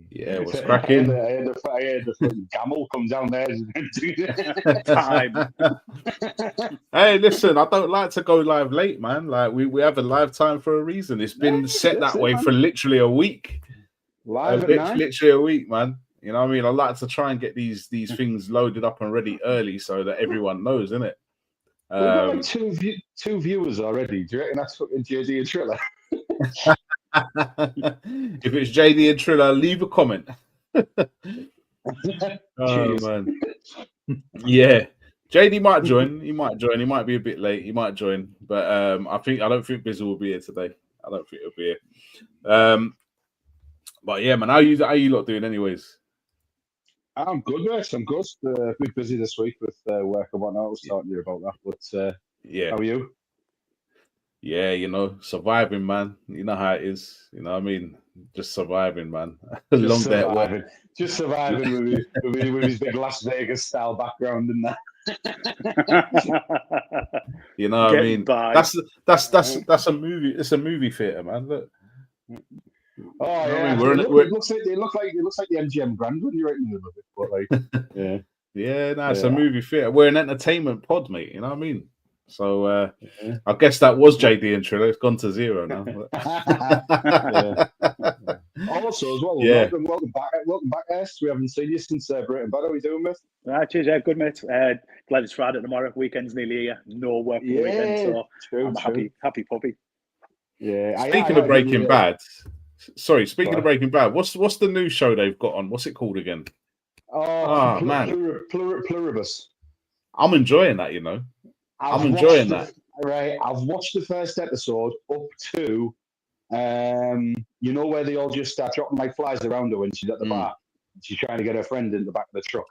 Yeah, what's I had cracking? the fucking camel come down there. Time. Hey, listen, I don't like to go live late, man. Like we have a live time for a reason. It's been set That's that it, way man. for literally a week. Live at 9. Literally a week, man. You know what I mean? I like to try and get these things loaded up and ready early so that everyone knows, innit? We've got like two viewers already. Do you reckon that's fucking JD and Triller? If it's JD and Triller, leave a comment. Oh Cheers. man. Yeah. JD might join. He might join. He might be a bit late. He might join. But I don't think Bizzle will be here today. I don't think he'll be here. But yeah, man, how you lot doing anyways? I'm good, mate. I'm good. A bit busy this week with work and whatnot. I was talking to you about that. But Yeah. how are you? Yeah, you know, surviving, man. You know how it is. You know what I mean? Just surviving, man. Long day at work. Just surviving with his big Las Vegas style background and that. You know what I mean? By. That's a movie. It's a movie theater, man. Look. Oh yeah, I mean? it looks like the MGM Grand when you're right in the middle of it. But like, yeah, no, it's a movie theater. We're an entertainment pod, mate. You know what I mean? So I guess that was JD and Triller. It's gone to zero now. Also, as well, welcome back, S. We haven't seen you since Britain. But how are we doing, mate? Cheers, good mate. Glad it's Friday tomorrow. Weekend's nearly here. No work for the weekend, so I'm a happy puppy. Yeah. Speaking of Breaking Bad, speaking of Breaking Bad, what's the new show they've got on? What's it called again? Oh man, Pluribus. I'm enjoying that. You know, I'm enjoying that. Right, I've watched the first episode up to, you know, where they all just start dropping like flies around her when she's at the bar. She's trying to get her friend in the back of the truck,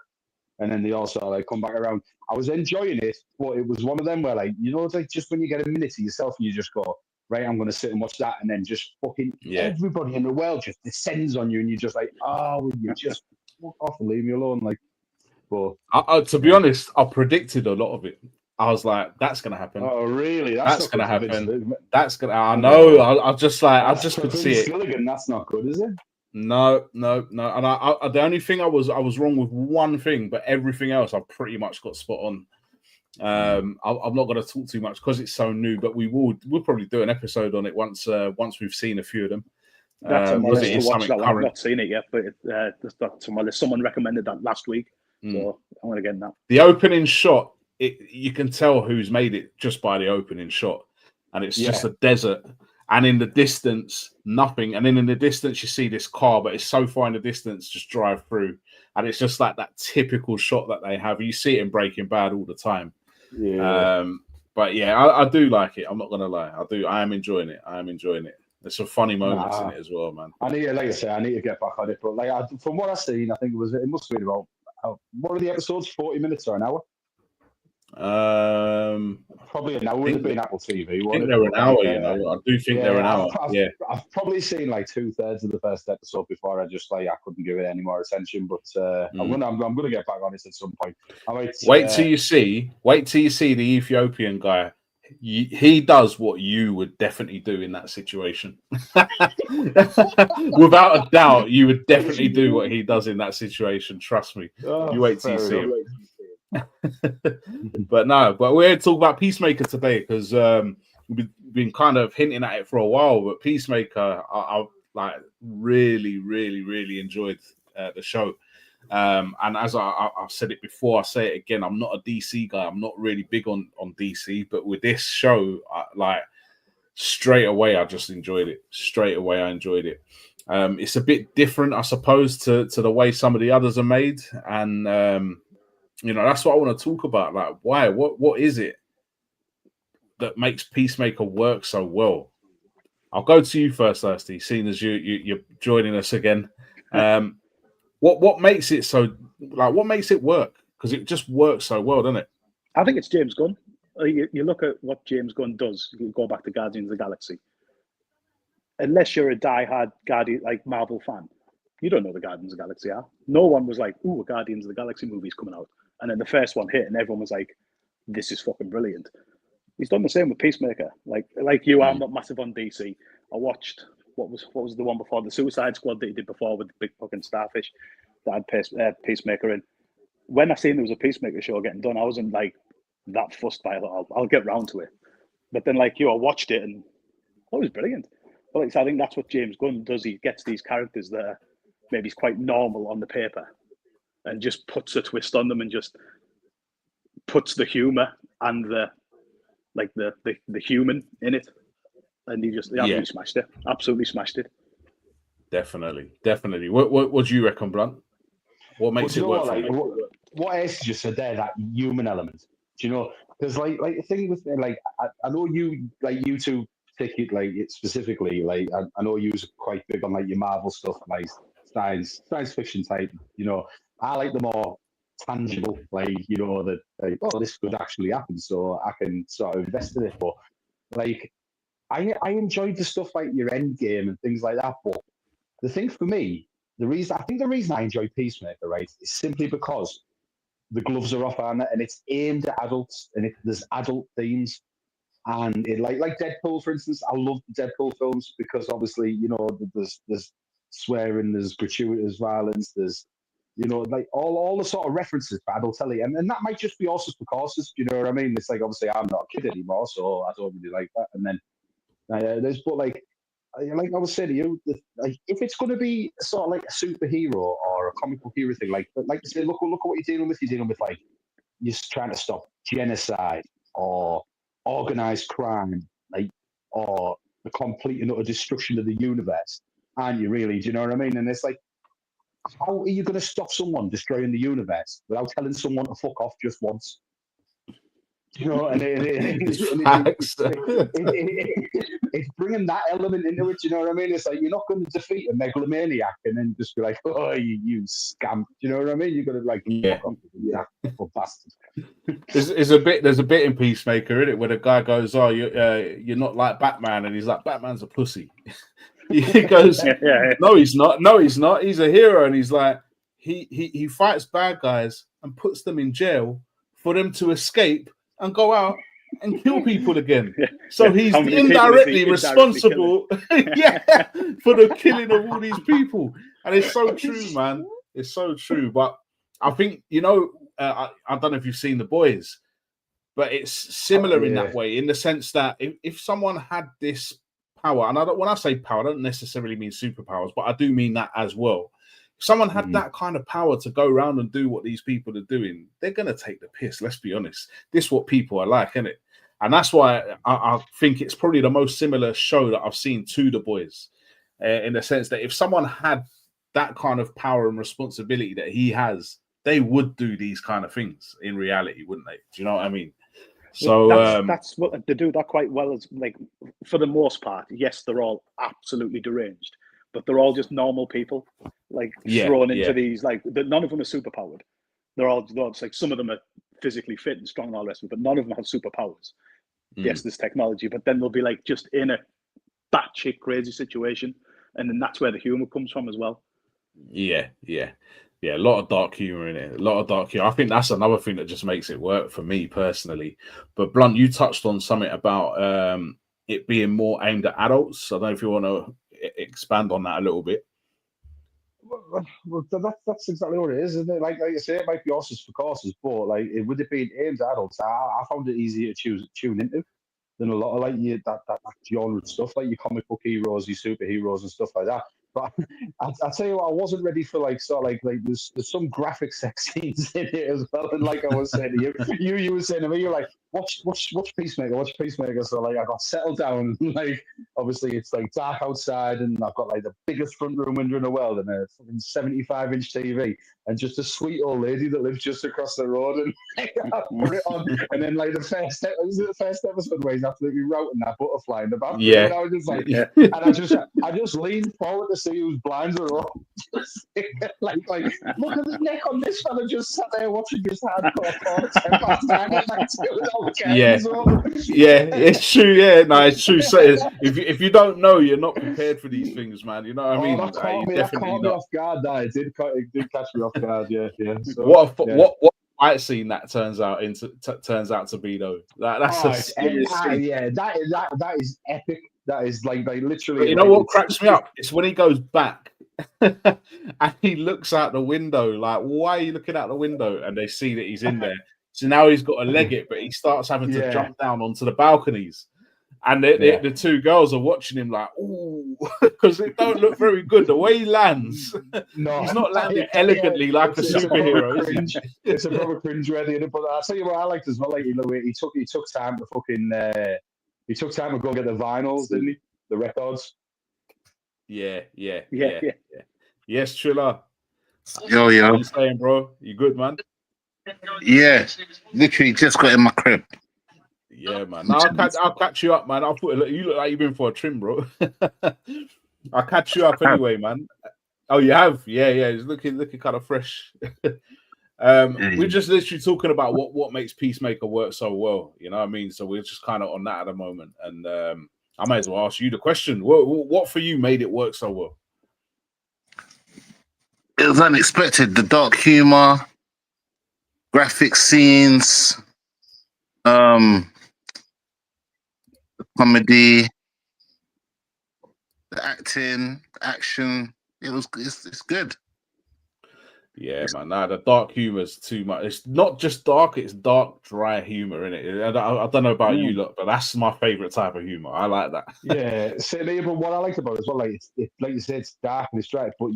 and then they all sort of like come back around. I was enjoying it, but it was one of them where, like, you know, it's like just when you get a minute to yourself and you just go, right, I'm going to sit and watch that, and then just fucking everybody in the world just descends on you, and you're just like, oh, will you just fuck off and leave me alone? Like, but to be honest, I predicted a lot of it. I was like, that's gonna happen. Oh, really? That's gonna happen. That's gonna. I know. I just could see it. Gilligan, that's not good, is it? No. And I the only thing I was wrong with one thing, but everything else I pretty much got spot on. I'm not going to talk too much because it's so new, but we'll probably do an episode on it once we've seen a few of them. That's on my list to watch that one. I've not seen it yet, but that's on my list. Someone recommended that last week, so I'm going to get in that. The opening shot, you can tell who's made it just by the opening shot, and it's just a desert, and in the distance, nothing, and then in the distance you see this car, but it's so far in the distance, just drive through, and it's just like that typical shot that they have. You see it in Breaking Bad all the time. Yeah. But yeah, I do like it. I'm not gonna lie, I am enjoying it. There's some funny moments in it as well, man. I need to get back on it, but like from what I've seen, I think it must have been about what are the episodes? 40 minutes or an hour? Probably an hour would have been Apple TV. I think they're an hour, you know. I do think they're an hour. I've probably seen like 2/3 of the first episode before I couldn't give it any more attention. But I'm gonna get back on it at some point. Wait till you see the Ethiopian guy. He does what you would definitely do in that situation. Without a doubt, you would definitely do what he does in that situation. Trust me. You wait till you see him. But we're here to talk about Peacemaker today because we've been kind of hinting at it for a while. But Peacemaker, I like really enjoyed the show. And as I've said it before, I say it again. I'm not a DC guy. I'm not really big on DC. But with this show, straight away, I just enjoyed it. It's a bit different, I suppose, to the way some of the others are made, and you know, that's what I want to talk about. Like, why? What is it that makes Peacemaker work so well? I'll go to you first, Thirsty, seeing as you're joining us again. What makes it so? Like, what makes it work? Because it just works so well, doesn't it? I think it's James Gunn. You look at what James Gunn does. You go back to Guardians of the Galaxy. Unless you're a diehard Marvel fan, you don't know the Guardians of the Galaxy are. No one was like, "Ooh, a Guardians of the Galaxy movie's coming out," and then the first one hit, and everyone was like, "This is fucking brilliant." He's done the same with Peacemaker. Like you, I'm not massive on DC. I watched what was the one before, the Suicide Squad that he did before with the big fucking starfish that had Peacemaker in. When I seen there was a Peacemaker show getting done, I wasn't like that fussed by it. I'll get round to it. But then, like, I watched it and it was brilliant. But like, so I think that's what James Gunn does. He gets these characters that are maybe quite normal on the paper and just puts a twist on them and just puts the humor and the human in it. And he absolutely smashed it. Absolutely smashed it. Definitely. What do you reckon, Blunt? What makes it work for you? What Ace just said there, that human element. Do you know? Because like the thing with like I know you two particularly like specifically like I know you're quite big on like your Marvel stuff, like science fiction type. You know, I like the more tangible, like that like, oh, this could actually happen, so I can sort of invest in it. But like I enjoyed the stuff like your Endgame and things like that. But the thing for me, the reason I enjoy Peacemaker, right, is simply because the gloves are off on it and it's aimed at adults and there's adult themes. And it like Deadpool, for instance, I love the Deadpool films because obviously, there's swearing, there's gratuitous violence, there's like all the sort of references to adultery. And that might just be also for causes, you know what I mean? It's like obviously I'm not a kid anymore, so I don't really like that. And then there's like I was saying to you, like if it's going to be sort of like a superhero or a comic book hero thing, like I say, look what you're dealing with. You're dealing with like you're trying to stop genocide or organized crime, like or the complete and utter destruction of the universe. Aren't you really? Do you know what I mean? And it's like, how are you going to stop someone destroying the universe without telling someone to fuck off just once? You know, and it's bringing that element into it. You know what I mean? It's like you're not going to defeat a megalomaniac and then just be like, "Oh, you scamp." You know what I mean? You're going to like, bastard. There's a bit in Peacemaker, in it, where the guy goes, "Oh, you're not like Batman," and he's like, "Batman's a pussy." He goes, "No, he's not. No, he's not. He's a hero," and he's like, he fights bad guys and puts them in jail for them to escape and go out and kill people again. So he's indirectly responsible for the killing of all these people. And it's so true, man. It's so true. But I think, I don't know if you've seen The Boys, but it's similar in that way, in the sense that if someone had this power, and when I say power, I don't necessarily mean superpowers, but I do mean that as well. Someone had that kind of power to go around and do what these people are doing, they're going to take the piss, let's be honest. This is what people are like, isn't it? And that's why I think it's probably the most similar show that I've seen to The Boys, in the sense that if someone had that kind of power and responsibility that he has, they would do these kind of things in reality, wouldn't they? Do you know what I mean? So that's what they do that quite well. As like, for the most part, yes, they're all absolutely deranged, but they're all just normal people, like thrown into these, like none of them are superpowered. They're all like, some of them are physically fit and strong and all the rest of it, but none of them have superpowers. Yes, there's technology, but then they'll be like just in a batshit crazy situation, and then that's where the humor comes from as well. Yeah, a lot of dark humor in it. A lot of dark humor. I think that's another thing that just makes it work for me personally. But Blunt, you touched on something about it being more aimed at adults. I don't know if you want to expand on that a little bit. Well, that's exactly what it is, isn't it? Like you say, it might be horses for courses, but like with it being aimed at adults, I found it easier to tune into than a lot of like that genre stuff, like your comic book heroes, your superheroes, and stuff like that. But I'll tell you what, I wasn't ready for like sort of like there's some graphic sex scenes in it as well. And like I was saying to you were saying to me, you're like, watch Peacemaker. So like I got settled down. Like obviously it's like dark outside, and I've got like the biggest front room window in the world, and a fucking 75-inch TV, and just a sweet old lady that lives just across the road, and like, I put it on, and then like the first episode where he's absolutely routing that butterfly in the bathroom. Yeah. And I was just like, and I just leaned forward to see whose blinds are up. like look at the neck on this fella just sat there watching his hardcore porn at 10 past 9 at night with all the curtains over. It's true. Yeah, no, it's true. So if you don't know, you're not prepared for these things, man. You know what I mean? That caught me off guard. It did catch me off guard. Yeah. So, what fight scene that turns out to be though? That's that is epic. That is like literally. But you know what cracks me up? It's when he goes back and he looks out the window. Like, why are you looking out the window? And they see that he's in there. So now he's got to leg it, but he starts having to jump down onto the balconies. And the two girls are watching him like, ooh, because it don't look very good. The way he lands, he's not landing elegantly like a superhero. It's a proper cringe worthy. But I'll tell you what I liked as well. Like, you know, he took time to fucking he took time to go get the vinyls, didn't he? The records. Yeah. Yes, Triller. Yo. What are you saying, bro? You good, man? Yeah, literally just got in my crib. Yeah, man. No, I'll catch you up, man. You look like you've been for a trim, bro. I'll catch you up anyway, man. Oh, you have? Yeah. It's looking kind of fresh. We're just literally talking about what makes Peacemaker work so well. You know what I mean? So we're just kind of on that at the moment. And I might as well ask you the question. What for you made it work so well? It was unexpected. The dark humor, graphic scenes, the comedy, the acting, action. It's good. Yeah, man. Nah, the dark humor is too much. It's not just dark; it's dark, dry humor in it. I don't know about you, lot, but that's my favorite type of humor. I like that. Yeah, but what I liked about it as well, like like you said, it's dark and it's dry, but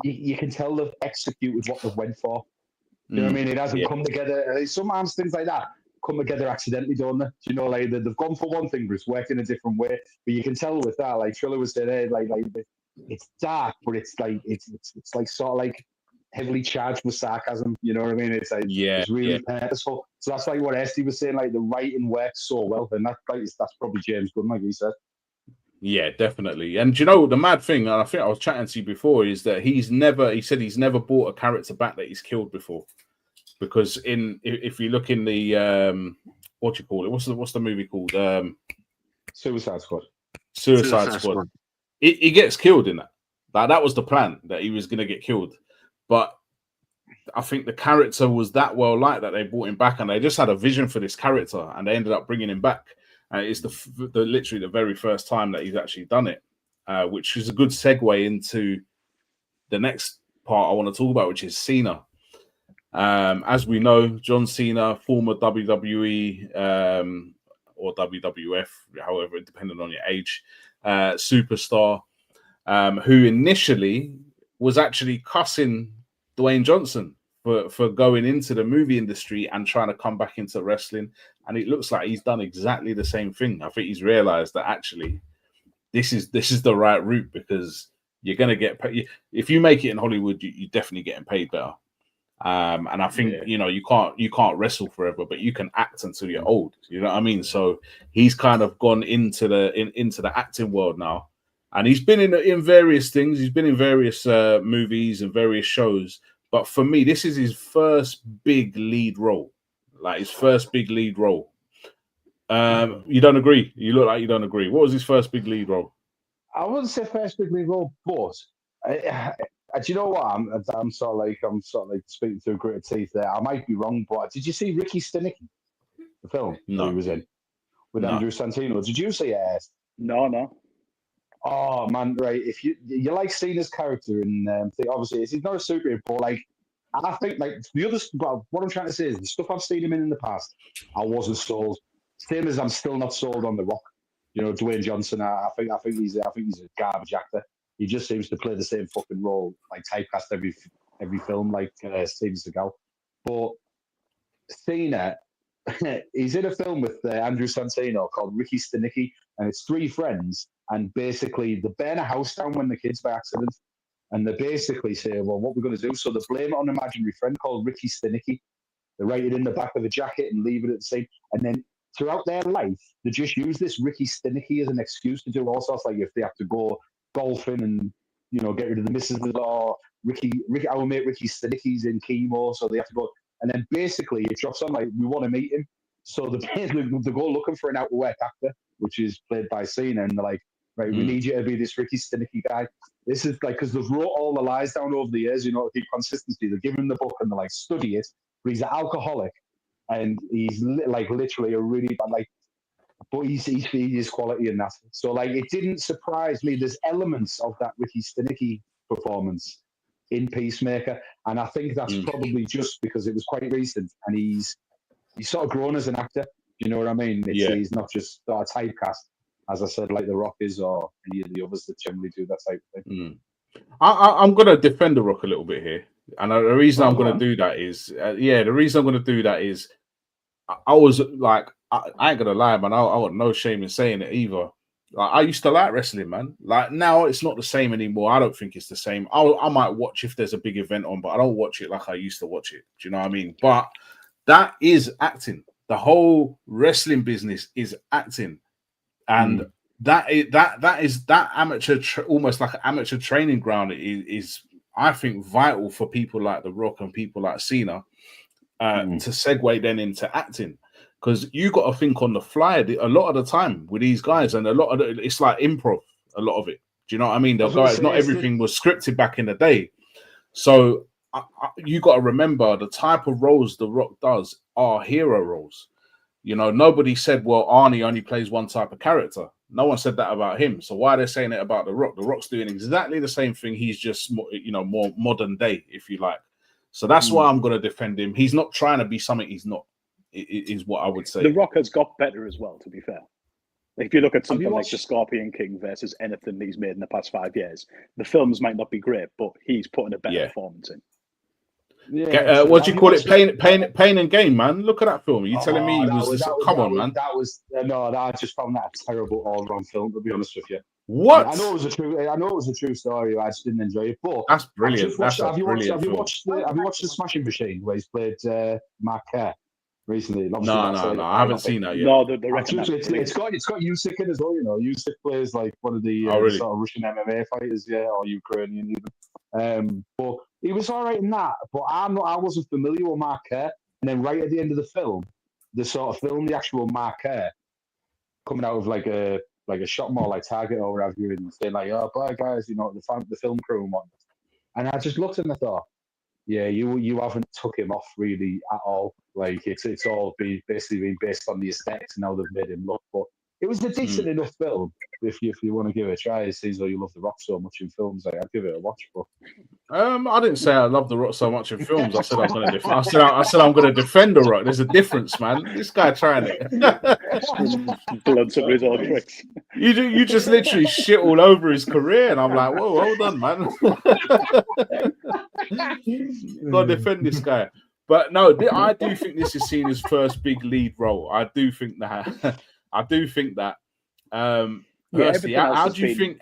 you can tell they've executed what they've went for. You know what I mean? It hasn't come together. Sometimes things like that come together accidentally, don't they? You know, like they've gone for one thing, but it's worked in a different way. But you can tell with that, like Triller was saying, like it's dark, but it's like sort of like heavily charged with sarcasm. You know what I mean? It's like it's really purposeful. So that's like what Esty was saying. Like the writing works so well, and that's probably James Gunn, like he said. Yeah, definitely. And you know, the mad thing, and I think I was chatting to you before, is that he said he's never brought a character back that he's killed before. Because if you look in the what do you call it? What's the movie called? Suicide Squad. Suicide Squad. He gets killed in that. Like, that was the plan, that he was gonna get killed. But I think the character was that well liked that they brought him back, and they just had a vision for this character, and they ended up bringing him back. It's literally the very first time that he's actually done it, which is a good segue into the next part I want to talk about, which is Cena. As we know, John Cena, former WWE or WWF, however, depending on your age, superstar, who initially was actually cussing Dwayne Johnson for going into the movie industry and trying to come back into wrestling. And it looks like he's done exactly the same thing. I think he's realized that actually this is the right route, because you're going to get paid. If you make it in Hollywood, you're definitely getting paid better. And I think, you know, you can't wrestle forever, but you can act until you're old. You know what I mean? So he's kind of gone into the acting world now. And he's been in various things. He's been in various movies and various shows. But for me, this is his first big lead role. Like, his first big lead role. You don't agree? You look like you don't agree. What was his first big lead role? I wouldn't say first big lead role, but do you know what? I'm sort of like speaking through gritted teeth there. I might be wrong, but did you see Ricky Stenicki, the film that he was in with Andrew Santino? Did you see it? No. Oh man, right. If you like Cena's character, and obviously he's not a superhero, but like I think like the other. Well, what I'm trying to say is the stuff I've seen him in the past, I wasn't sold. Same as I'm still not sold on The Rock. You know, Dwayne Johnson. I think he's a garbage actor. He just seems to play the same fucking role, like typecast every film, like Steven Seagal. But Cena, he's in a film with Andrew Santino called Ricky Stenicki, and it's three friends, and basically they burn a house down when the kids by accident, and they basically say, well, what we're going to do? So they blame it on an imaginary friend called Ricky Stenicki. They write it in the back of the jacket and leave it at the scene, and then throughout their life, they just use this Ricky Stenicki as an excuse to do all sorts. Like if they have to go golfing and, you know, get rid of the missus, or our mate Ricky Stenicki's in chemo, so they have to go. And then basically it drops on like, we want to meet him. So they go looking for an out of work actor, which is played by Cena, and they're like, right, we need you to be this Ricky Stenicki guy. This is like, because they've wrote all the lies down over the years, you know, to keep consistency. They give him the book and they're like, study it. But he's an alcoholic, and he's like literally a really bad, like, but he's his quality in that. So like, it didn't surprise me. There's elements of that Ricky Stenicki performance in Peacemaker, and I think that's probably just because it was quite recent, and he's sort of grown as an actor. You know what I mean? He's not just sort of typecast, as I said, like The Rock is, or any of the others that generally do that type of thing. I'm going to defend The Rock a little bit here. And the reason I'm going to do that is, the reason I'm going to do that is, I was like, I ain't going to lie, man. I got no shame in saying it either. Like, I used to like wrestling, man. Like, now it's not the same anymore. I don't think it's the same. I might watch if there's a big event on, but I don't watch it like I used to watch it. Do you know what I mean? But that is acting. The whole wrestling business is acting. And that amateur, almost like an amateur training ground is, I think, vital for people like The Rock and people like Cena to segue then into acting, because you got to think on the fly a lot of the time with these guys, and a lot of it's like improv. A lot of it. Do you know what I mean? They'll go. Not everything was scripted back in the day, so you got to remember the type of roles The Rock does are hero roles. You know, nobody said, well, Arnie only plays one type of character. No one said that about him. So why are they saying it about The Rock? The Rock's doing exactly the same thing. He's just, more modern day, if you like. So that's why I'm going to defend him. He's not trying to be something he's not, is what I would say. The Rock has got better as well, to be fair. Like, if you look at something like The Scorpion King versus anything he's made in the past 5 years, the films might not be great, but he's putting a better performance in. Yeah, what do you call it? Pain and Gain, man. Look at that film. Are you telling me come on, man? I just found that a terrible all-round film, to be honest with you. What? I know it was a true story. I just didn't enjoy it. But that's brilliant. Have you watched the Smashing Machine, where he's played Mark Kerr recently? No, I haven't seen that yet. No, it's got Usyk in as well. You know, Usyk plays like one of the sort of Russian MMA fighters, or Ukrainian even. But he was all right in that. But I wasn't familiar with Mark Kerr. And then right at the end of the film, the actual Mark Kerr coming out of like a shop mall like Target or whatever, and saying like, "Oh, bye guys," the film crew and whatnot. And I just looked and I thought, yeah, you haven't took him off really at all. Like it's all basically been based on the aesthetics and how they've made him look. But it was a decent enough film. If you want to give it a try, it seems like you love The Rock so much in films. I'd give it a watch. But I didn't say I love The Rock so much in films. I said I'm going to. I said I'm going to defend The Rock. There's a difference, man. This guy trying it. Blood some of his own tricks. You just literally shit all over his career, and I'm like, whoa, hold on, man. Got to defend this guy. But no, I do think this is Cena's first big lead role. I do think that. Firstly, how do you think?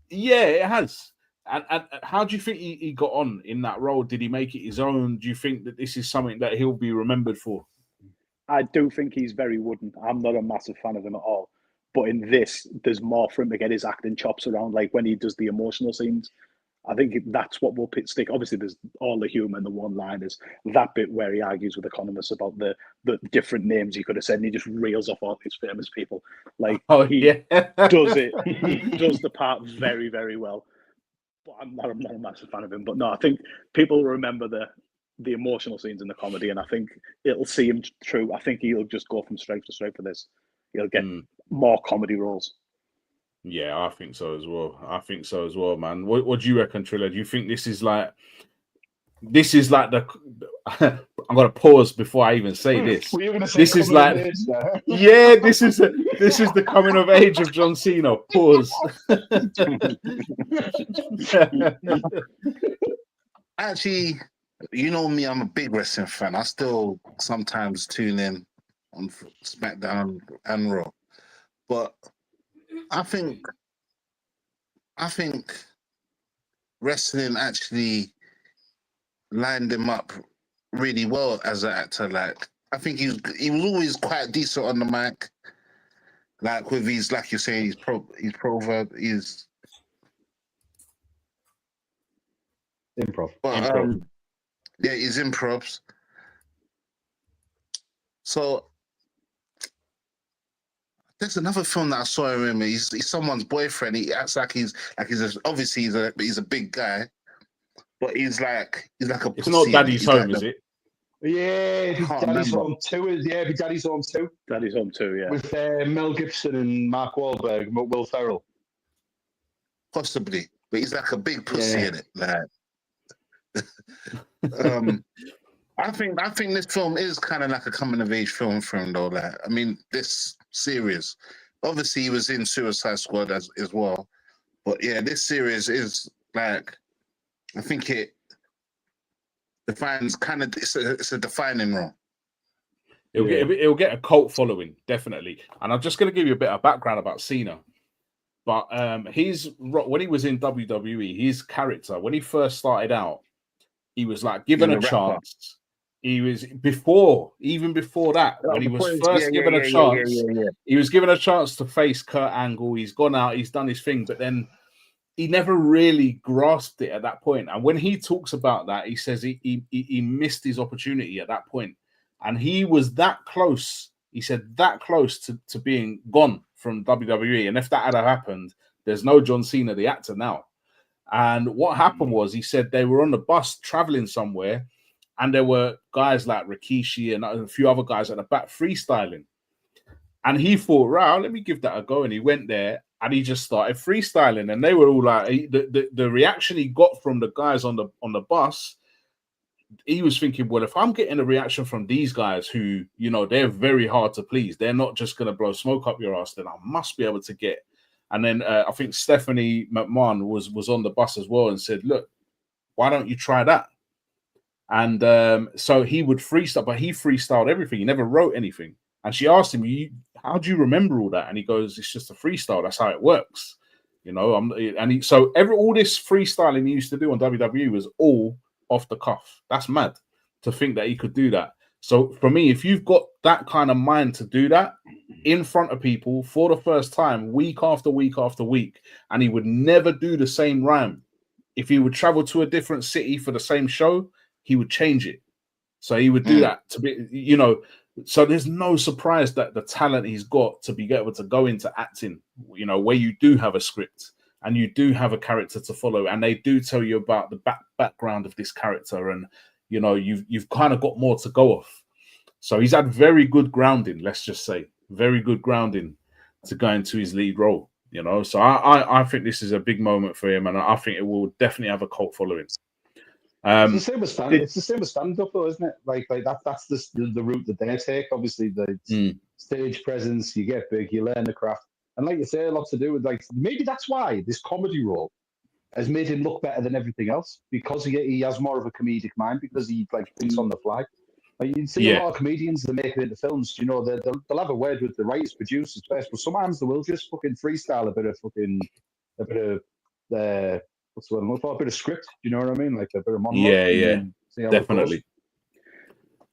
Yeah, it has. And how do you think he got on in that role? Did he make it his own? Do you think that this is something that he'll be remembered for? I do think he's very wooden. I'm not a massive fan of him at all. But in this, there's more for him to get his acting chops around, like when he does the emotional scenes. I think that's what will stick. Obviously, there's all the humour and the one-liners. That bit where he argues with economists about the different names he could have said, and he just reels off all these famous people. Like, he does it. He does the part very, very well. But I'm not a massive fan of him. But no, I think people will remember the emotional scenes in the comedy, and I think it'll see him through. I think he'll just go from strength to strength for this. He'll get more comedy roles. Yeah, I think so as well. Man. What do you reckon, Triller? Do you think this is like the? I'm gonna pause before I even say this. This is like, yeah, this is the coming of age of John Cena. Pause. Actually, you know me, I'm a big wrestling fan. I still sometimes tune in on SmackDown and Raw, but I think wrestling actually lined him up really well as an actor. Like, I think he was always quite decent on the mic. Like with his, like you're saying, his proverb is improv. But yeah, his improvs. So there's another film that I saw him in. He's someone's boyfriend. He acts like he's obviously he's a big guy, but he's like a. It's not Daddy's Home, is it? Yeah, Can't Daddy's remember. Home 2. Yeah, it'd be Daddy's Home 2. Daddy's Home 2, yeah. With Mel Gibson and Mark Wahlberg and Will Ferrell. Possibly, but he's like a big pussy Yeah. in it. Like, I think this film is kind of like a coming of age film for him, though. Like, I mean, this series, obviously, he was in Suicide Squad as well, but yeah, this series is like, I think it defines kind of it's a defining role. It'll get a cult following, definitely. And I'm just going to give you a bit of background about Cena. But when he was in WWE, his character, when he first started out, he was like given a chance. He was even before that, when he was first given a chance, he was given a chance to face Kurt Angle. He's gone out, he's done his thing, but then he never really grasped it at that point. And when he talks about that, he says he missed his opportunity at that point. And he was that close. He said that close to being gone from WWE. And if that had happened, there's no John Cena, the actor, now. And what happened was, he said they were on the bus traveling somewhere, and there were guys like Rikishi and a few other guys at the back freestyling. And he thought, right, let me give that a go. And he went there and he just started freestyling. And they were all like, the reaction he got from the guys on the bus, he was thinking, well, if I'm getting a reaction from these guys who, they're very hard to please, they're not just going to blow smoke up your ass, then I must be able to get. And then I think Stephanie McMahon was on the bus as well and said, look, why don't you try that? And so he would freestyle, but he freestyled everything. He never wrote anything. And she asked him, how do you remember all that? And he goes, it's just a freestyle. That's how it works. All this freestyling he used to do on WWE was all off the cuff. That's mad to think that he could do that. So for me, if you've got that kind of mind to do that in front of people for the first time, week after week after week, and he would never do the same rhyme. If he would travel to a different city for the same show, he would change it. So he would do that to be, so there's no surprise that the talent he's got to be able to go into acting, where you do have a script and you do have a character to follow, and they do tell you about the background of this character, and you've kind of got more to go off. So he's had very good grounding, let's just say, very good grounding to go into his lead role. So I think this is a big moment for him, and I think it will definitely have a cult following. It's the same with stand-up, though, isn't it? Like that's the route that they take. Obviously, the stage presence, you get big, you learn the craft, and like you say, a lot to do with maybe that's why this comedy role has made him look better than everything else, because he has more of a comedic mind, because he thinks on the fly. Like, you see a lot of comedians that make it into films, they'll have a word with the writers, producers first, but sometimes they will just fucking freestyle a bit of what's the word? A bit of script. You know what I mean? Like a bit of monologue. Yeah, definitely.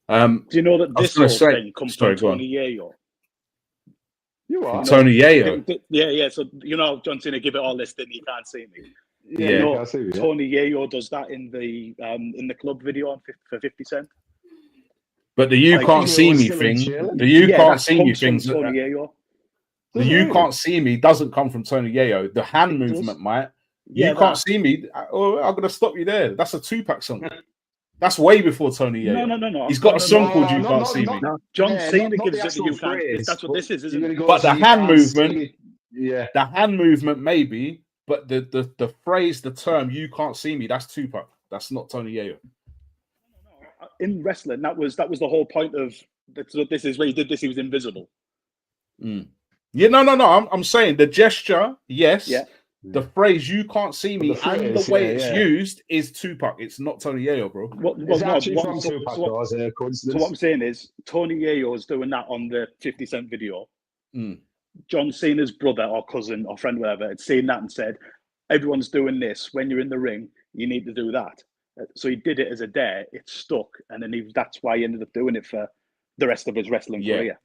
Do you know that this whole thing comes from Tony Yayo? You are Tony Yayo. Yeah. So John Cena, give it all this, then you can't see me. Yeah, Tony Yayo does that in the club video for 50 Cent. But the you can't see me thing, the you can't see me things, Tony Yayo. The you can't see me doesn't come from Tony Yayo. The hand movement might. You can't see me. Oh, I'm gonna stop you there. That's a Tupac song. That's way before Tony Yayo. No. He's got a song called "You Can't See Me." John Cena gives it the "You Can't." That's what this is, isn't it? But the hand movement, the hand movement maybe. But the phrase, the term "You can't see me," that's Tupac. That's not Tony Yayo. In wrestling, that was the whole point of this. Is where he did this. He was invisible. Yeah, no. I'm saying the gesture, yes. Yeah. The phrase "you can't see me" and the way it's used is Tupac. It's not Tony Yayo, bro. It's actually from Tupac, though, as a coincidence. So what I'm saying is, Tony Yayo is doing that on the 50 Cent video. John Cena's brother or cousin or friend, whatever, had seen that and said, "Everyone's doing this. When you're in the ring, you need to do that." So he did it as a dare. It stuck, and then that's why he ended up doing it for the rest of his wrestling career.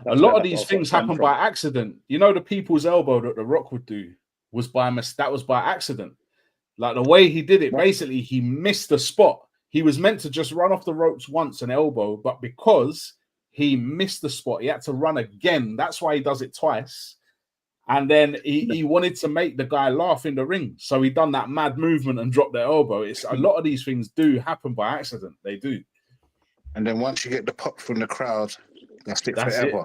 A lot of these things happen by accident. The people's elbow that The Rock would do was by accident. Like the way he did it, basically he missed the spot. He was meant to just run off the ropes once, an elbow, but because he missed the spot, he had to run again. That's why he does it twice. And then he wanted to make the guy laugh in the ring, so he done that mad movement and dropped the elbow. It's a lot of these things do happen by accident. They do. And then once you get the pop from the crowd, that's it That's forever.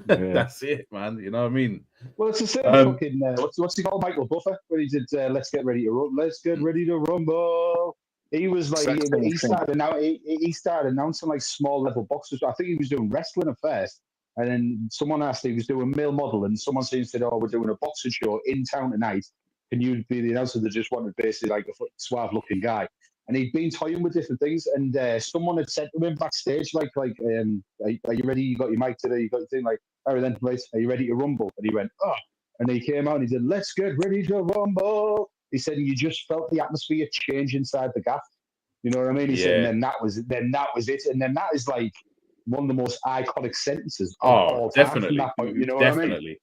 That's it, man. You know what I mean? Well, it's the same fucking. What's he called? Michael Buffer, when he did "Let's Get Ready to Rumble." Let's get ready to rumble. He was like, he started announcing like small level boxers. I think he was doing wrestling at first, and then someone asked, he was doing male model, and someone said, "Oh, we're doing a boxing show in town tonight. Can you be the announcer?" That just wanted basically like a suave looking guy. And he'd been toying with different things, and someone had said to him backstage, like, are you ready? You got your mic today? You got your thing? Like, all right, then, right, are you ready to rumble? And he went, oh. And he came out and he said, let's get ready to rumble. He said, you just felt the atmosphere change inside the gaff. You know what I mean? He said, and then that was it. And then that is like one of the most iconic sentences of all time. Definitely. From that point, you know Definitely. what I mean?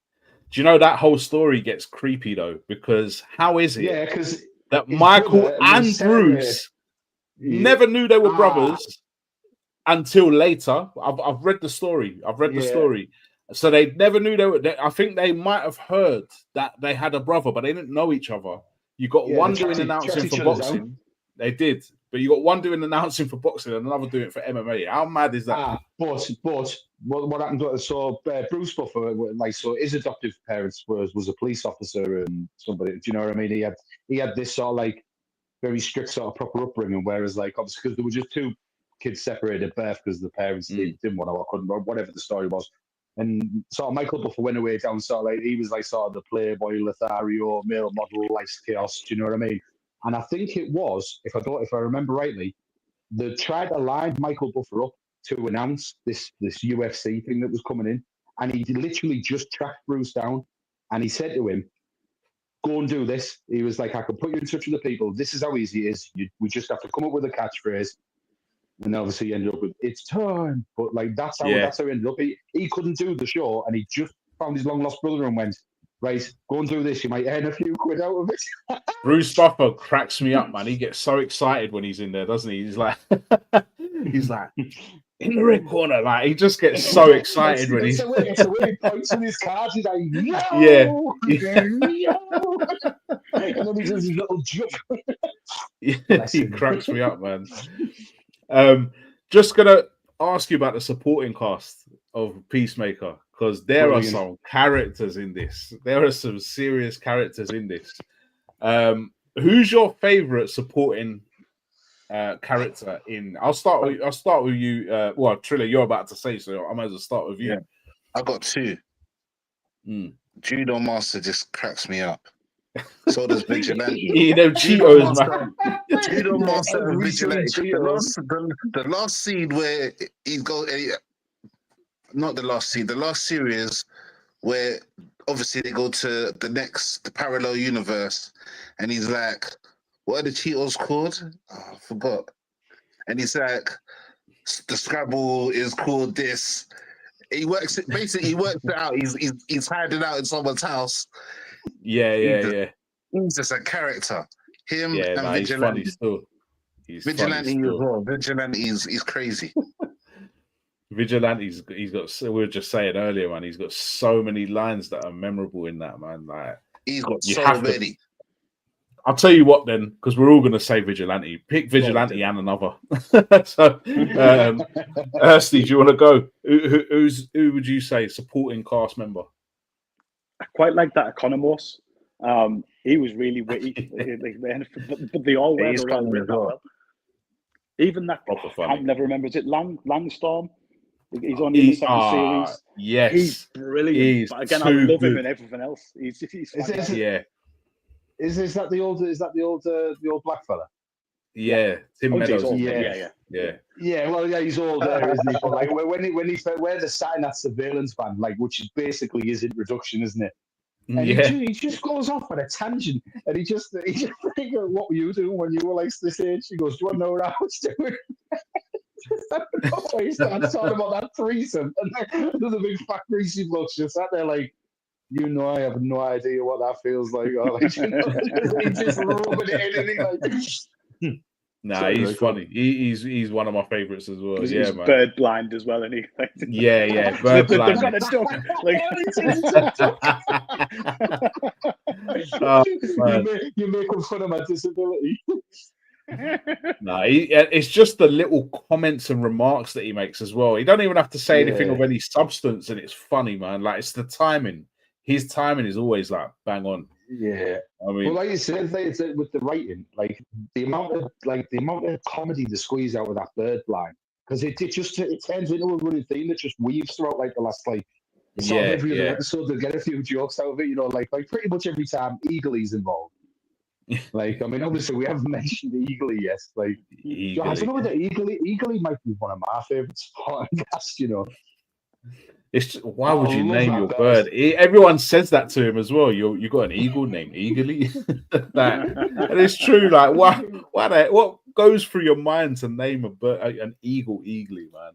Do you know that whole story gets creepy though? Because how is it? Yeah, because that Michael and Bruce never knew they were brothers until later. I've read the story. The story. So they never knew they were. I think they might have heard that they had a brother, but they didn't know each other. You got one doing announcing for boxing. They did, but you got one doing announcing for boxing and another doing it for MMA. How mad is that? But what happened? So Bruce Buffer, like, so his adoptive parents was a police officer and somebody. Do you know what I mean? He had this sort of like very strict sort of proper upbringing, whereas like obviously because there were just two kids separated at birth because the parents didn't want to or couldn't, or whatever the story was. And sort of Michael Buffer went away down sort of like he was like sort of the playboy Lothario male model life's chaos. Do you know what I mean? And I think it was, if I remember rightly, they tried to line Michael Buffer up to announce this UFC thing that was coming in, and he literally just tracked Bruce down, and he said to him, "Go and do this." He was like, "I can put you in touch with the people. This is how easy it is. We just have to come up with a catchphrase." And obviously he ended up with "It's time." But like that's how he ended up. He couldn't do the show, and he just found his long lost brother and went, "Right, go and do this. You might earn a few quid out of it." Bruce Buffer cracks me up, man. He gets so excited when he's in there, doesn't he? He's like, in the red corner, like he just gets so excited when he's. It's the way he points with his cards. He's like, "Yo!" Yo! And then he does his little jump. He cracks me up, man. Just gonna ask you about the supporting cast of Peacemaker, because there are some characters in this. There are some serious characters in this. Who's your favorite supporting character in? I'll start with you. Well, Triller, you're about to say, so I might as well start with you. Yeah. I got two. Judo Master just cracks me up. So does Vigilante. You know, Cheetos, man. Judo Master and Vigilante. The last scene where he's not the last scene, the last series where obviously they go to the parallel universe, and he's like, what are the Cheetos called? Oh, I forgot. And he's like, the Scrabble is called this. He works it out. He's hiding out in someone's house. Yeah. He's just a character. Him and Vigilante. He's funny still. Vigilante as well. Vigilante is crazy. Vigilante's he's got. We were just saying earlier, man. He's got so many lines that are memorable in that, man. Like he's got so many. I'll tell you what, then, because we're all going to say Vigilante. Pick Vigilante and another. So, Ersty, do you want to go? Who would you say supporting cast member? I quite like that Economos. He was really witty, but they all wear the role well. Even that, I never remember. Is it Langstorm? He's on in the second series. Yes, he's brilliant. But again, I love him and everything else. He's Is that the old black fella? Yeah, Tim Meadows. Yeah. Well, yeah, he's older, isn't he? But like when they're sat in that surveillance van, like, which is basically his introduction, isn't it? And he just goes off on a tangent, and he just like, what were you doing when you were like this age? He goes, do you want to know what I was doing? He starts talking about that threesome, and there's a big fat greasy bloke just sat there like, I have no idea what that feels like. Or like, he's just rubbing it in, and he's like. Nah, he's funny. He's one of my favorites as well. He's man. Bird blind as well, and he. Bird blind. They've got a joke. You're making fun of my disability. No, it's just the little comments and remarks that he makes as well. He don't even have to say anything of any substance, and it's funny, man. Like, it's the timing. His timing is always like bang on. Yeah, I mean, well, like you said, it's with the writing, like the amount of comedy to squeeze out of that bird line, because it turns into a running theme that just weaves throughout like the last sort of every other episode to get a few jokes out of it. You know, like pretty much every time Eagly's involved. Like, I mean, obviously we haven't mentioned Eagly yet. Like, I don't know whether Eagly might be one of my favorites podcasts. You know. It's why would you name your bird? Everyone says that to him as well. You got an eagle named Eagly, and it's true. Like, what goes through your mind to name a bird an eagle Eagly, man?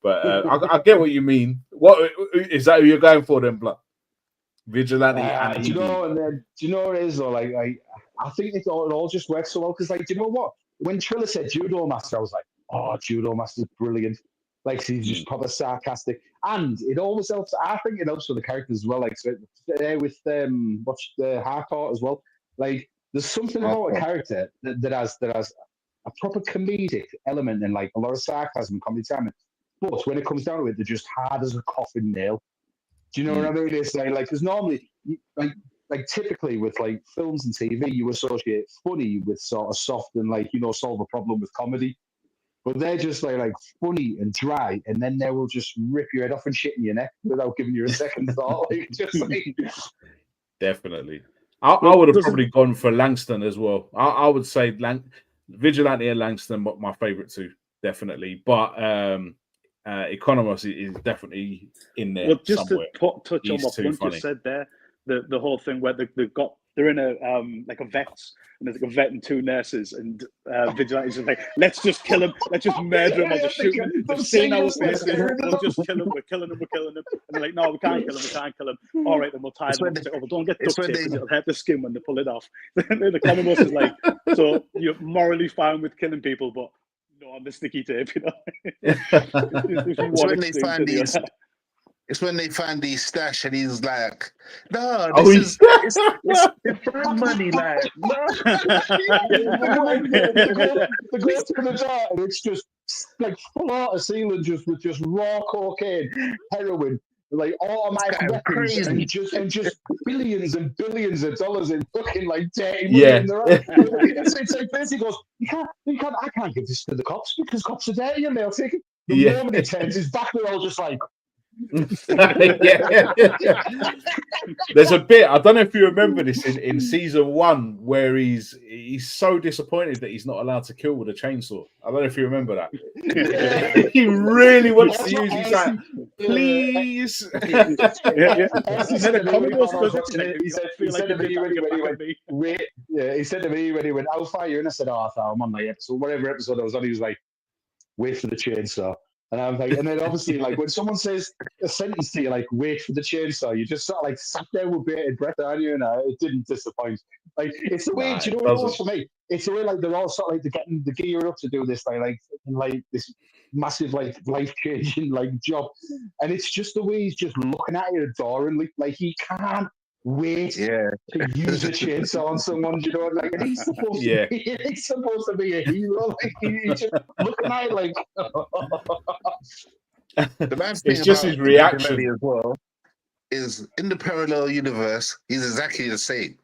But I get what you mean. What is that? Who you're going for then, Blood? Vigilante and do you know? And then do you know what it is though? Like, I think it all just works so well because, like, do you know what? When Triller said Judo Master, I was like, oh, Judo Master's brilliant. Like, he's just proper sarcastic, and it always helps. I think it helps with the characters as well. Like, so with watch the Hardcore as well. Like, there's something about a character that has a proper comedic element and like a lot of sarcasm and comedy timing. But when it comes down to it, they're just hard as a coffin nail. Do you know what I mean? It's like because normally, like typically with like films and TV, you associate funny with sort of soft and like solve a problem with comedy. But they're just like funny and dry, and then they will just rip your head off and shit in your neck without giving you a second thought. Definitely. I would have probably gone for Langston as well. I would say Vigilante and Langston, but my favorite two, definitely. But Economos is definitely in there. Well, just somewhere. to touch on what Blunt just said there, the whole thing where they're in a like a vet's, and there's like a vet and two nurses, and Vigilante's just like, let's just kill him, let's just murder him, or just shoot him. They've seen our faces, we'll just kill him, we're killing him. And they're like, no, we can't kill him. All right, then we'll tie them. Well, don't get duct tape because it'll hurt the skin when they pull it off. The Economos is like, so you're morally fine with killing people, but no on the sticky tape, It's when they find these. It's when they find these stash and he's like, no, it's money, like, no. The girl to the door, and it's just like floor to ceiling with just raw cocaine, heroin, like automatic weapons, and just billions and billions of dollars in fucking like dirty money. Yeah. It's like basically goes, I can't give this to the cops because cops are dirty and they'll take it. The moment he turns his back, they're all just like. There's a bit, I don't know if you remember this in season 1 where he's so disappointed that he's not allowed to kill with a chainsaw. I don't know if you remember that. He really wants to use his like, please. He said to me when he went, how far are you? And I said, I'm on my episode, whatever episode I was on. He was like, wait for the chainsaw. And I'm like, and then obviously, like when someone says a sentence to you, like "wait for the chainsaw," you just sort of like sat there with bated breath, aren't you? And it didn't disappoint. Like it's the way, do you know what it was for me? It's the way like they're all sort of like they're getting the gear up to do this, like this massive, like life changing like job, and it's just the way he's just looking at you adoringly, like he can't wait to use a chainsaw on someone, you know, like and he's supposed to be a hero, like he's just looking at it like the man's it's just his reaction as well is in the parallel universe he's exactly the same.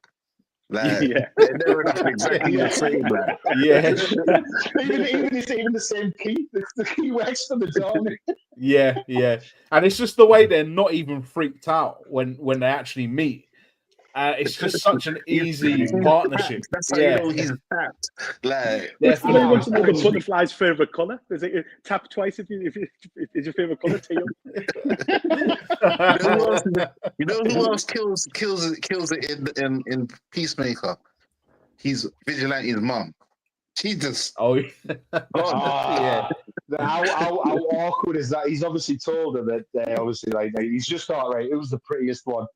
Like, they're never exactly the same. Like. even the same key. The key works for the dog. Yeah, and it's just the way they're not even freaked out when they actually meet. It's just such an easy partnership. That's how you know he's tapped. Like, what's the butterfly's favorite color? Is it tap twice if is your favorite color teal? You know who else kills it in Peacemaker? He's Vigilante's mom. She just how awkward is that? He's obviously told her that obviously like he's just thought right. It was the prettiest one,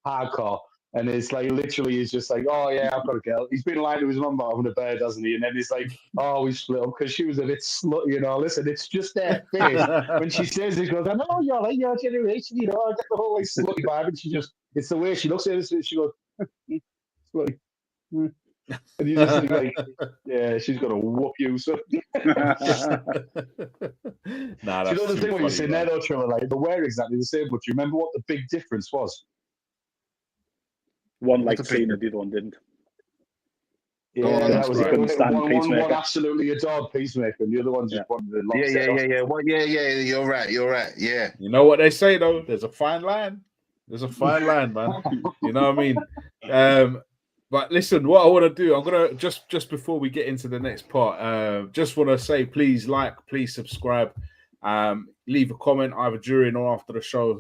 Hardcore. And it's like literally, he's just like, oh yeah, I've got a girl. He's been lying to his mum about having a bird, hasn't he? And then he's like, oh, we split up because she was a bit slutty, you know. Listen, it's just their face when she says it. She goes, I know you're like your generation, you know. I get the whole like slutty vibe, and it's the way she looks at it. She goes, slutty. And you just think like, yeah, she's gonna whoop you. So Nah, do that's you know the too thing when funny, you say man. there though, Trevor? Like they were exactly the same, but do you remember what the big difference was? One What's liked the big Cena, the other one didn't. Go on, Yeah, that was He it. couldn't stand One Peacemaker. absolutely adored Peacemaker, and the other one just Yeah. wanted the Yeah, lost yeah, head off. yeah, yeah. What? Yeah. You're right. Yeah. You know what they say though? There's a fine line. There's a fine line, man. You know what I mean? But listen, what I want to do, I'm gonna just before we get into the next part, just want to say, please like, please subscribe, leave a comment either during or after the show.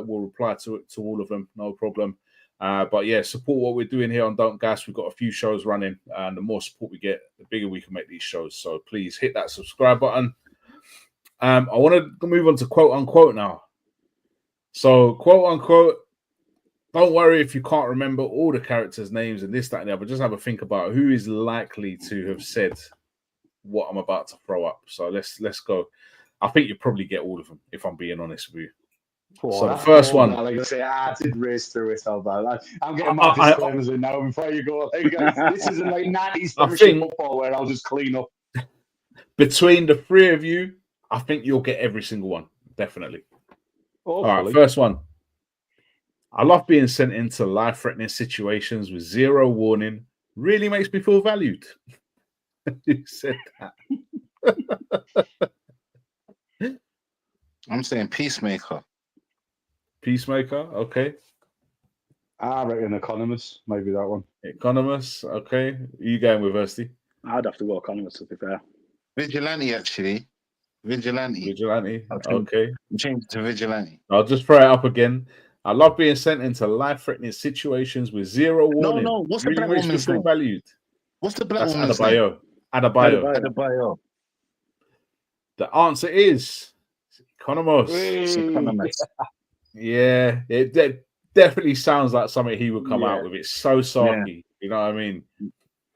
We'll reply to all of them, no problem. But yeah, support what we're doing here on Don't Gas. We've got a few shows running, and the more support we get, the bigger we can make these shows. So please hit that subscribe button. I want to move on to quote unquote now. So quote unquote, don't worry if you can't remember all the characters' names and this, that, and the other. Just have a think about who is likely to have said what I'm about to throw up. So let's go. I think you probably get all of them, if I'm being honest with you. So the first one, like I say, I did race through it, Albert. I'm getting my disclaimers in now before you go. Like, this isn't like 90s Premiership football where I'll just clean up. Between the three of you, I think you'll get every single one, definitely. Hopefully. All right, first one. I love being sent into life-threatening situations with zero warning. Really makes me feel valued. Who said that? I'm saying Peacemaker. Peacemaker, okay. I reckon Economist, maybe that one. Economist, okay. You going with Kirsty? I'd have to go Economist, to be fair. Vigilante, actually. Vigilante. Okay. Change it to Vigilante. I'll just throw it up again. I love being sent into life-threatening situations with zero warning. No. What's the really black makes me woman's feel name? valued. What's the black That's woman's name? Adebayo. The answer is Economist. Yeah, it definitely sounds like something he would come out with. It's so sarky. You know what I mean?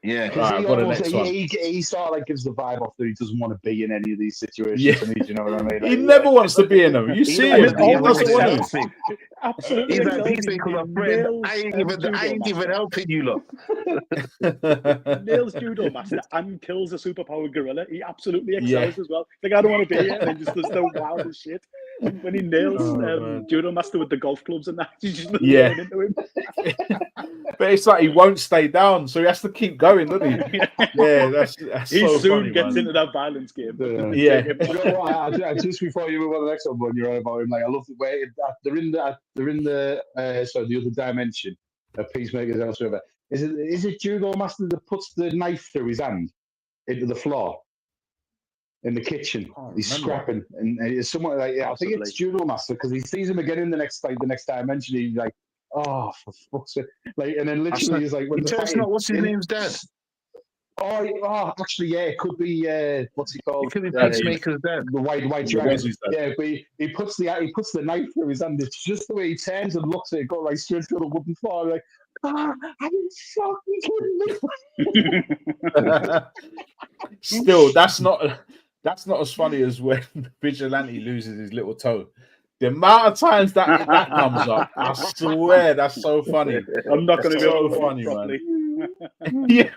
Yeah. Right, I've got the next one. He sort of like gives the vibe off that he doesn't want to be in any of these situations. Yeah. To me, do you know what I mean? He never wants to be in them. You see him. He doesn't want to. Absolutely. He's like Peacemaker, my friend. I ain't even helping you, look. Nails judo master and kills a superpowered gorilla. He absolutely excels as well. Like, I don't want to be here, and then just does the wildest shit. When he nails judo master with the golf clubs and that, he's just running into him. But it's like he won't stay down, so he has to keep going, doesn't he? Yeah, that's he so soon funny, gets man. into that violence game. Yeah. You know what, just before you move on to the next one, you're on about him. Like, I love the way they're in the other dimension of Peacemaker's elsewhere. Is it Judo Master that puts the knife through his hand into the floor in the kitchen? He's scrapping, and it's somewhat like I think it's Judo Master because he sees him again in the next dimension. He's like, oh, for fuck's sake! Like, and then literally he's like, when what's his name's dad? Oh, actually, yeah, it could be what's he called? It could be Peacemaker's dad. The white dragon. Yeah, but he puts the knife through his hand. It's just the way he turns and looks at it, go like straight through the wooden floor. Like, are you fucking kidding me? Still, that's not as funny as when Vigilante loses his little toe. The amount of times that comes up, I swear that's so funny. I'm not going to be able to funny, properly. Man. Yeah.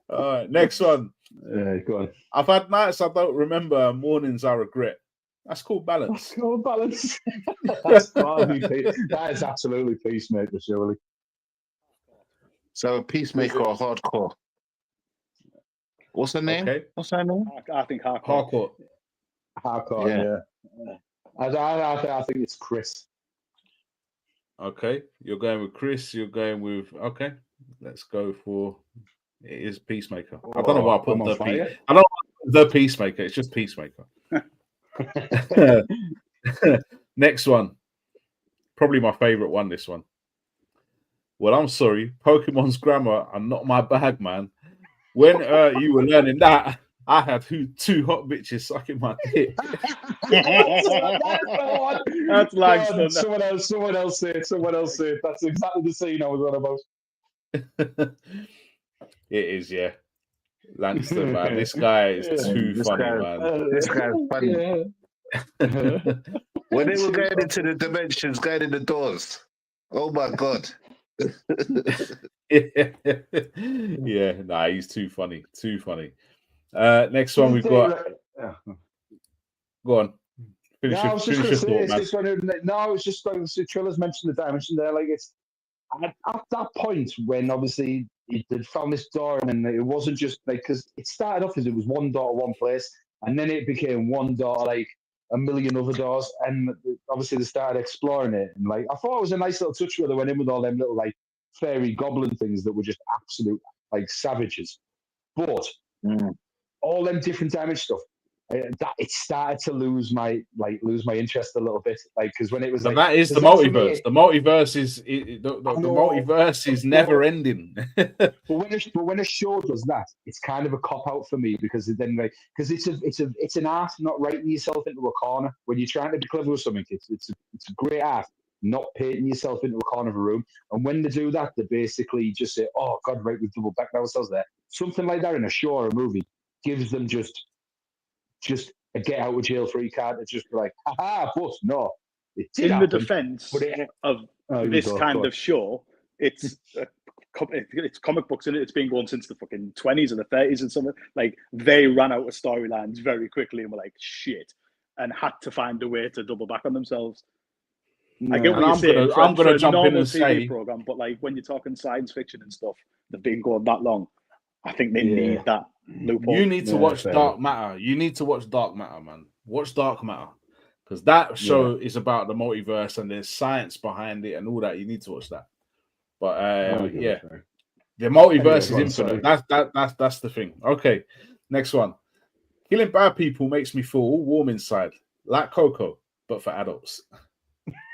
All right, next one. Go on. I've had nights I don't remember, mornings I regret. That's called balance. That's called balance. That is absolutely Peacemaker, surely. So Peacemaker or Hardcore? What's her name? Okay. What's her name? I think Hardcore. Hardcore, yeah. I think it's Chris. Okay, you're going with Chris. You're going with Let's go for it is Peacemaker. I don't know why I put I don't know the Peacemaker. It's just Peacemaker. Next one, probably my favorite one. This one. Well, I'm sorry, Pokemon's grammar are not my bag, man. When you were learning that, I had two hot bitches sucking my dick. That's Langston. Someone else say it. That's exactly the scene I was on about. It is, yeah. Langston, man. This guy is too funny, man. This guy's funny. When they were going into the dimensions, going in the doors. Oh my God. Yeah, nah, he's too funny. Too funny. Next one we've got. Go on. No, I was just going Finish to your say, thought, it's just no, it's just like Trilla's mentioned the dimension there. Like it's at that point when obviously they'd found this door, and then it wasn't just like because it started off as it was one door, one place, and then it became one door, like a million other doors, and obviously they started exploring it. And like I thought it was a nice little touch where they went in with all them little like fairy goblin things that were just absolute like savages, but all them different damage stuff. That it started to lose my interest a little bit, like because when it was but like that is the because for me, multiverse. The multiverse is the multiverse is never ending. But when a show does that, it's kind of a cop out for me because then because it's an art not writing yourself into a corner when you're trying to be clever with something. It's a great art not painting yourself into a corner of a room. And when they do that, they basically just say, "Oh God, right, we've double backed ourselves there." Something like that in a show or a movie gives them just a get out of jail free card. It's just like, haha, but no, it did in happen. the defense of this kind of show, it's comic books in it. It's been going since the fucking 20s and the 30s and something. Like they ran out of storylines very quickly and were like shit, and had to find a way to double back on themselves. I get what you're saying. I'm gonna jump in normal and TV say, program, but like when you're talking science fiction and stuff, they've been going that long. I think they need that loophole. You need to watch Dark Matter. You need to watch Dark Matter, man. Watch Dark Matter. Because that show is about the multiverse and there's science behind it and all that. You need to watch that. But the multiverse is infinite. That's the thing. Okay, next one. Killing bad people makes me feel all warm inside, like Coco, but for adults.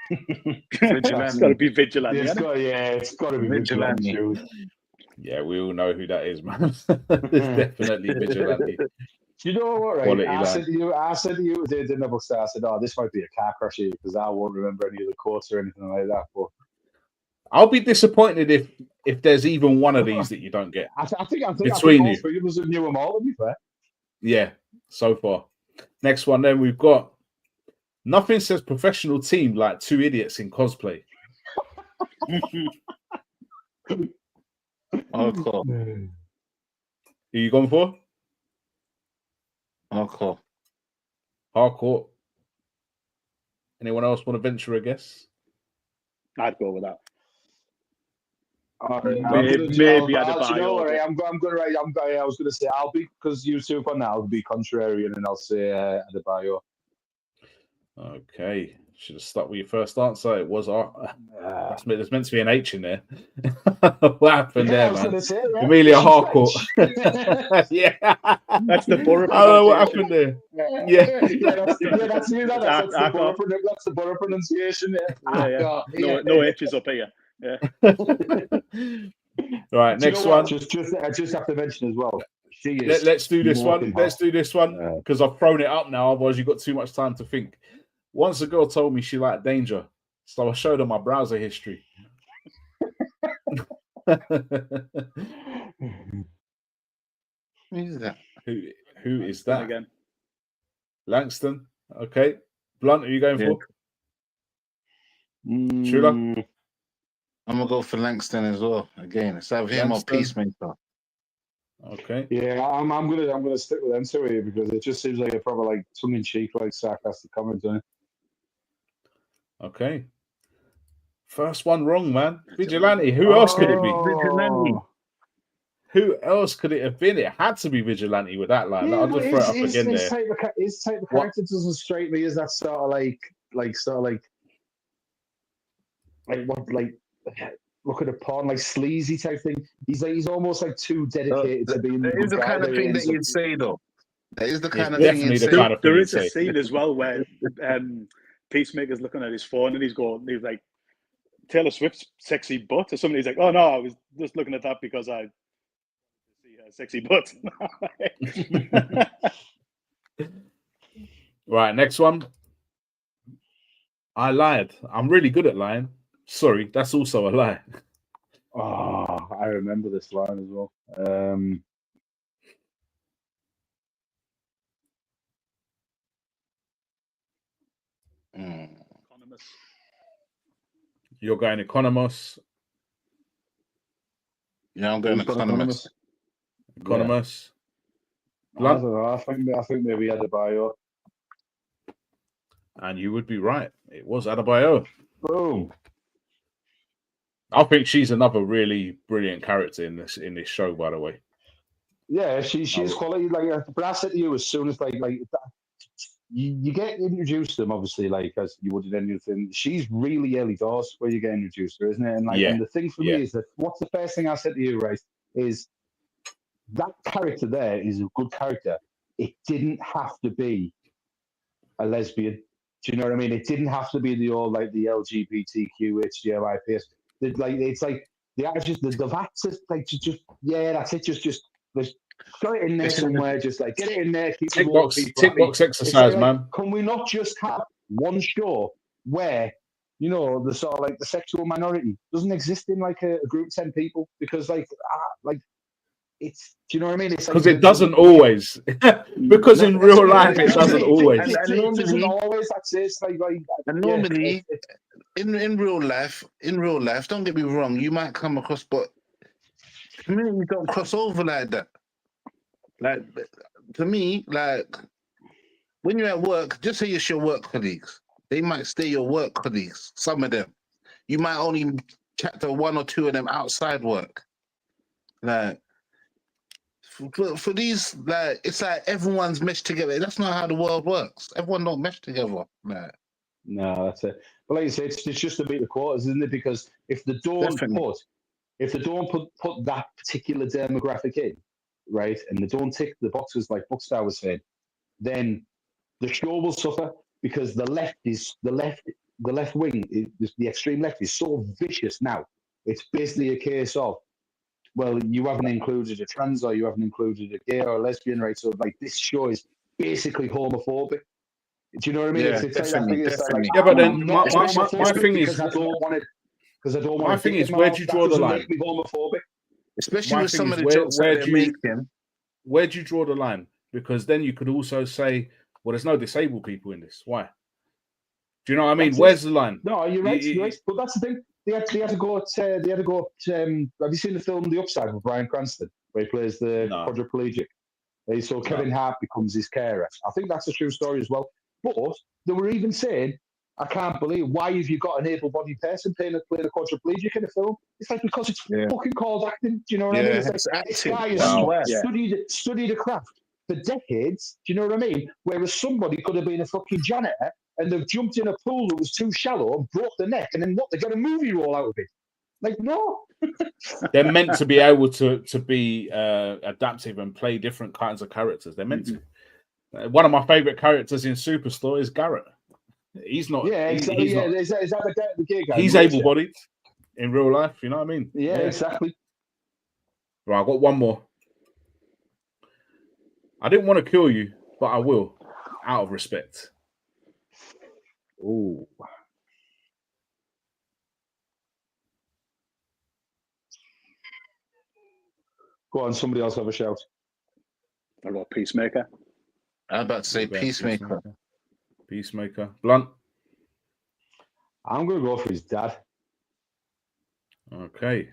It's got to be vigilante. It's got to be vigilante. Yeah, we all know who that is, man. It's definitely vigilante. You know what, right? I said to you, the double star. I said, "Oh, this might be a car crash here because I won't remember any of the quotes or anything like that." But I'll be disappointed if there's even one of these that you don't get. I think between all three of us knew them all. To be fair, yeah. So far, next one. Then we've got nothing says professional team like two idiots in cosplay. Hardcore. Who you going for? Hardcore. Hardcore. Anyone else want to venture a guess? I'd go with that. Maybe I was going to say I'll be because you two for now. I'll be contrarian and I'll say Adebayo. Okay, should have stuck with your first answer. It was there's meant to be an H in there. What happened there, man? Say, Amelia Harcourt. Yeah, that's the Borough. I don't know what happened there. Yeah, that's you. That's the Borough pronunciation. No H's up here. Yeah. Right, next one. I just have to mention as well. Let's do this one. Let's do this one because I've thrown it up now. Otherwise, you've got too much time to think. Once a girl told me she liked danger, so I showed her my browser history. Who's that? Who is that? Again. Langston. Okay. Blunt, who are you going for? Trula? I'm gonna go for Langston as well. Again, it's either him or Peacemaker. Okay. Yeah, I'm gonna stick with them two here because it just seems like a proper like tongue in cheek, like sarcastic comment on it. Okay. First one wrong, man. Vigilante. Who else could it be? Vigilante. Who else could it have been? It had to be Vigilante with that line. I'll just throw it up again there. His type of character doesn't strike me as that sort of like look at a porn, like sleazy type thing. He's almost like too dedicated to being. That is the kind of thing that you'd say, though. That is the kind of thing you'd say. There is a scene as well where Peacemaker's looking at his phone and he's like, Taylor Swift's sexy butt or something. He's like, oh no, I was just looking at that because I see her sexy butt. Right, next one. I lied. I'm really good at lying. Sorry, that's also a lie. Oh, I remember this line as well. You're going Economos. Yeah, I'm going Economist. Economist. I don't know. I think maybe Adebayo. And you would be right. It was Adebayo. Boom. I think she's another really brilliant character in this show, by the way. Yeah, she's quality. Like, but I said to you, as soon as you get introduced to them, obviously, like as you would in anything. She's really early doors where you get introduced to her, isn't it? And and the thing for me is that what's the first thing I said to you, right? Is that character there is a good character. It didn't have to be a lesbian. Do you know what I mean? It didn't have to be the LGBTQ, HGLIPS. It's like the actors, the actors, like just that's it. Just got it in there somewhere. Just like get it in there. Keep tick box exercise, man. Can we not just have one show where the sort of like the sexual minority doesn't exist in like a group of 10 people? Because it's, do you know what I mean? It's because it doesn't always. Because in real life it doesn't always. It doesn't always. That's it. It's like and normally in real life, don't get me wrong, you might come across, but communities don't cross over like that. Like to me, like when you're at work, just say it's your work colleagues. They might stay your work colleagues. Some of them, you might only chat to one or two of them outside work. Like for these, like it's like everyone's meshed together. That's not how the world works. Everyone don't mesh together. Like, no, that's it. But like you say, it's just a bit of quarters, isn't it? Because if they don't put that particular demographic in, right, and they don't tick the boxes like Buckstar was saying, then the show will suffer because the left wing, the extreme left is so vicious now. It's basically a case of, well, you haven't included a trans or you haven't included a gay or a lesbian, right? So like this show is basically homophobic. Do you know what I mean? Yeah, definitely. Yeah, but then my thing is, I don't want to. My thing is, where do you draw the line? Make me homophobic. Especially with some of the jokes that they're making. Where do you draw the line? Because then you could also say, well, there's no disabled people in this. Why? Do you know what I mean? Where's the line? No, you're right. You're right. But that's the thing. They had to go. Have you seen the film The Upside with Bryan Cranston, where he plays the quadriplegic? So Kevin Hart becomes his carer. I think that's a true story as well. But they were even saying, I can't believe, why have you got an able-bodied person playing a quadriplegic in a film? It's like, because it's fucking called acting. Do you know what I mean? It's like, this guy has studied a craft for decades. Do you know what I mean? Whereas somebody could have been a fucking janitor and they've jumped in a pool that was too shallow and broke the neck, and then what? They got a movie role out of it. Like, no. They're meant to be able to be adaptive and play different kinds of characters. They're meant to. One of my favorite characters in Superstore is Garrett. He's not. Yeah, exactly. Is that the gay guy? He's able-bodied in real life. You know what I mean? Yeah, exactly. Right, I've got one more. I didn't want to kill you, but I will, out of respect. Oh. Go on, somebody else have a shout. I got Peacemaker. I'm about to say Peacemaker. Peacemaker. Blunt. I'm going to go for his dad. Okay.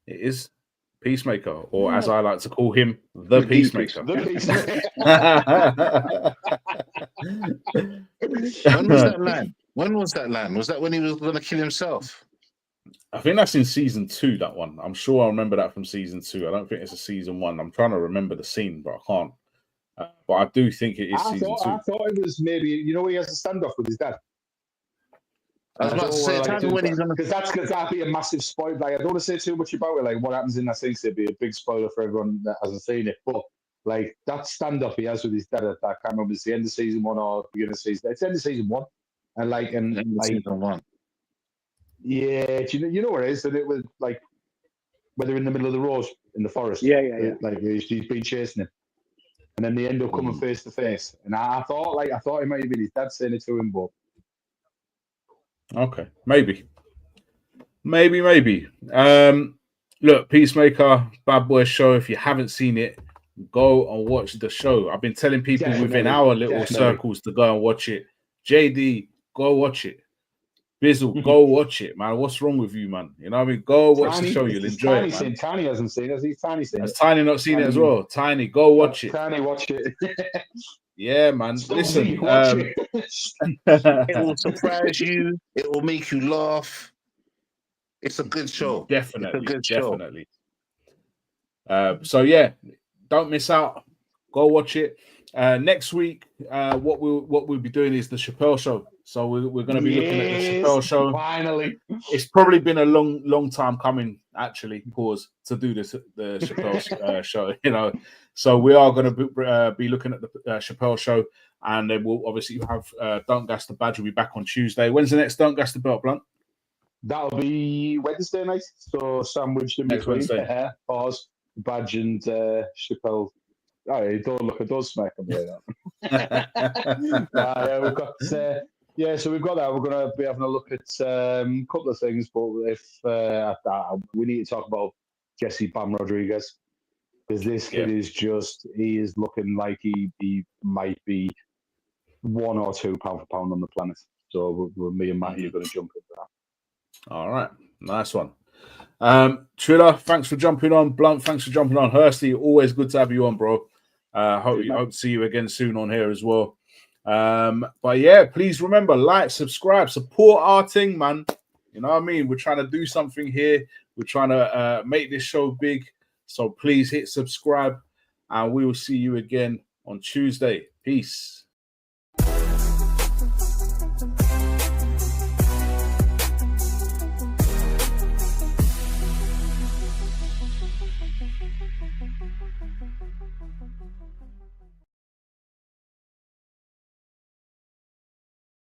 It is Peacemaker, or as I like to call him, the Peacemaker. The Peacemaker. When was that line? Was that when he was going to kill himself? I think that's in season 2, that one. I'm sure I remember that from season 2. I don't think it's a season 1. I'm trying to remember the scene, but I can't. But I do think it is season 2. I thought it was maybe, he has a standoff with his dad. I was about to say, when he's going to... Because that'd be a massive spoiler. Like, I don't want to say too much about it. Like, what happens in that scene would be a big spoiler for everyone that hasn't seen it. But, like, that standoff he has with his dad, I can't remember if it's the end of season 1 or the beginning of season. It's the end of season 1. Season 1. Yeah, you know where it is? And it was, like, where they're in the middle of the road in the forest. Yeah. Like, he's been chasing him. And then they end up coming face to face. And I thought it might have been his dad saying it to him, but... Okay, maybe. Look, Peacemaker, Bad Boys show. If you haven't seen it, go and watch the show. I've been telling people within our little circles to go and watch it. JD, go watch it. Bizzle, go watch it, man. What's wrong with you, man? You know what I mean? Go watch the show. You'll enjoy it, man. Tiny hasn't seen it. Has he? Tiny seen Has it? Tiny not seen it as well? Tiny, go watch it. Tiny, watch it. Yeah, man. Listen, watch it. It will surprise you. It will make you laugh. It's a good show. Definitely, it's a good show. Definitely. So yeah, don't miss out. Go watch it. Next week, what we'll be doing is the Chappelle Show. So we're going to be looking at the Chappelle Show. Finally, it's probably been a long time coming. Actually, to do the Chappelle show. You know, so we are going to be looking at the Chappelle Show, and then we'll obviously have Don't Gas the Badge will be back on Tuesday. When's the next Don't Gas the Belt, Blunt? That'll be Wednesday night. So sandwiched in between. Pause. Badge and Chappelle. Oh, don't look at those smack them like that. Yeah, we've got so we've got that. We're going to be having a look at a couple of things, but if we need to talk about Jesse Bam Rodriguez, because this kid is he is looking like he might be 1 or 2 pound for pound on the planet. So me and Matty are going to jump into that. All right, nice one. Triller, thanks for jumping on. Blunt, thanks for jumping on. Hursty, always good to have you on, bro. Hope to see you again soon on here as well. But yeah, please remember, like, subscribe, support our thing, man. You know what I mean? We're trying to do something here. We're trying to make this show big. So please hit subscribe, and we will see you again on Tuesday. Peace.